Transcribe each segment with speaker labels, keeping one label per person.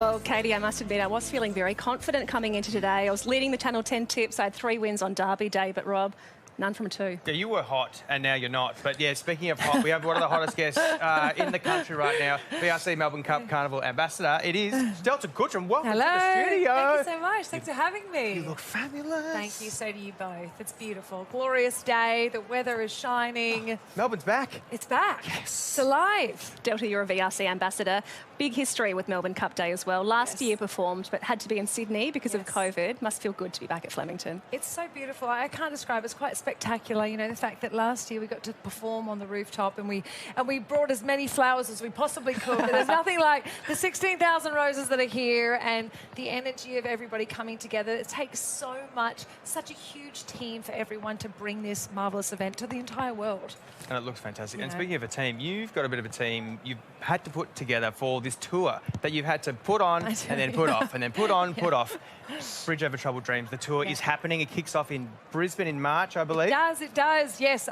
Speaker 1: Well, Katie, I must admit, I was feeling very confident coming into today. I was leading the Channel 10 tips. I had 3 wins on Derby Day, but Rob, none from 2.
Speaker 2: Yeah, you were hot, and now you're not. But yeah, speaking of hot, we have one of the hottest guests in the country right now, VRC Melbourne Cup Carnival Ambassador. It is DGoodrem. Welcome to the studio.
Speaker 3: Thank you so much. Thanks for having me.
Speaker 2: You look fabulous.
Speaker 3: Thank you. So do you both. It's beautiful. Glorious day. The weather is shining.
Speaker 2: Melbourne's back.
Speaker 3: It's back.
Speaker 2: Yes.
Speaker 3: It's alive.
Speaker 1: Delta, you're a VRC Ambassador. Big history with Melbourne Cup Day as well. Last year performed, but had to be in Sydney because of COVID. Must feel good to be back at Flemington.
Speaker 3: It's so beautiful. I can't describe it. It's quite spectacular. You know, the fact that last year we got to perform on the rooftop and we brought as many flowers as we possibly could. But there's nothing like the 16,000 roses that are here and the energy of everybody coming together. It takes so much, such a huge team for everyone to bring this marvellous event to the entire world.
Speaker 2: And it looks fantastic.
Speaker 3: You
Speaker 2: and
Speaker 3: know.
Speaker 2: speaking of a team, you've got a bit of a team you've had to put together for this tour that you've had to put on and then put off and then put on, put off. Bridge Over Troubled Dreams. The tour is happening. It kicks off in Brisbane in March, I believe.
Speaker 3: It does, yes.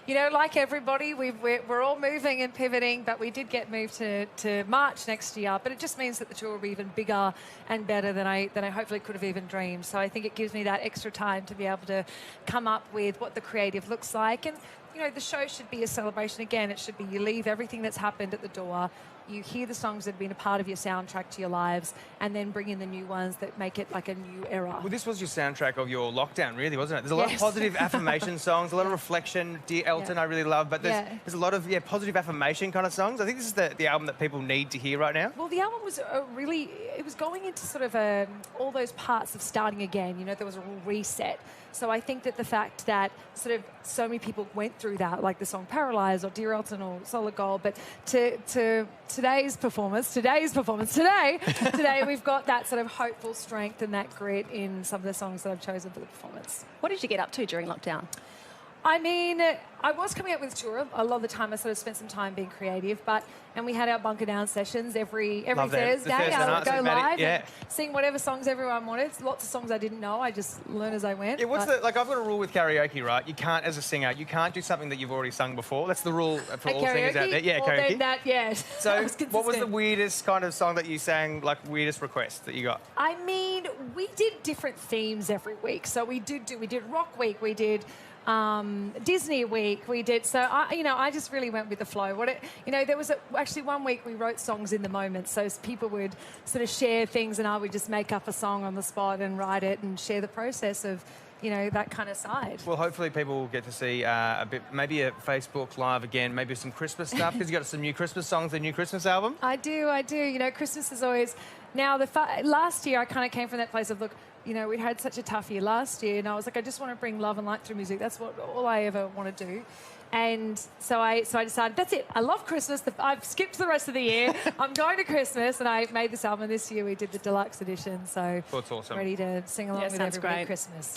Speaker 3: You know, like everybody, we're all moving and pivoting, but we did get moved to March next year. But it just means that the tour will be even bigger and better than I hopefully could have even dreamed. So I think it gives me that extra time to be able to come up with what the creative looks like. And, you know, the show should be a celebration. Again, it should be you leave everything that's happened at the door, you hear the songs that have been a part of your soundtrack to your lives, and then bring in the new ones that make it like a new era.
Speaker 2: Well, this was your soundtrack of your lockdown, really, wasn't it? There's a lot of positive affirmation songs, a lot of reflection. Dear Elton, I really love, but there's a lot of positive affirmation kind of songs. I think this is the album that people need to hear right now.
Speaker 3: Well, the album was it was going into sort of all those parts of starting again. You know, there was a real reset. So I think that the fact that sort of so many people went through that, like the song Paralyzed or Dear Elton or Solid Gold, but to today's performance, today we've got that sort of hopeful strength and that grit in some of the songs that I've chosen for the performance.
Speaker 1: What did you get up to during lockdown?
Speaker 3: I mean, I was coming up with tour. A lot of the time I sort of spent some time being creative, and we had our bunker down sessions every Thursday. I would go live and sing whatever songs everyone wanted. Lots of songs I didn't know. I just learned as I went.
Speaker 2: Yeah, I've got a rule with karaoke, right? You can't, as a singer, you can't do something that you've already sung before. That's the rule for all singers out there. Yeah, karaoke.
Speaker 3: So
Speaker 2: what was the weirdest kind of song that you sang, like weirdest request that you got?
Speaker 3: I mean, we did different themes every week. So we did Rock Week, we did Disney Week, we did. So I just really went with the flow. There was actually one week we wrote songs in the moment, so people would sort of share things, and I would just make up a song on the spot and write it and share the process of, you know, that kind of side.
Speaker 2: Well, hopefully people will get to see a bit, maybe a Facebook Live again, maybe some Christmas stuff, because you got some new Christmas songs, the new Christmas album.
Speaker 3: I do. You know, Christmas is always. Now, last year I kind of came from that place of, look, you know, we had such a tough year last year, and I was like, I just want to bring love and light through music. That's all I ever want to do. And so I decided, that's it. I love Christmas. I've skipped the rest of the year. I'm going to Christmas, and I made this album. This year we did the deluxe edition. So
Speaker 2: it's awesome.
Speaker 3: Ready to sing along with everybody at Christmas.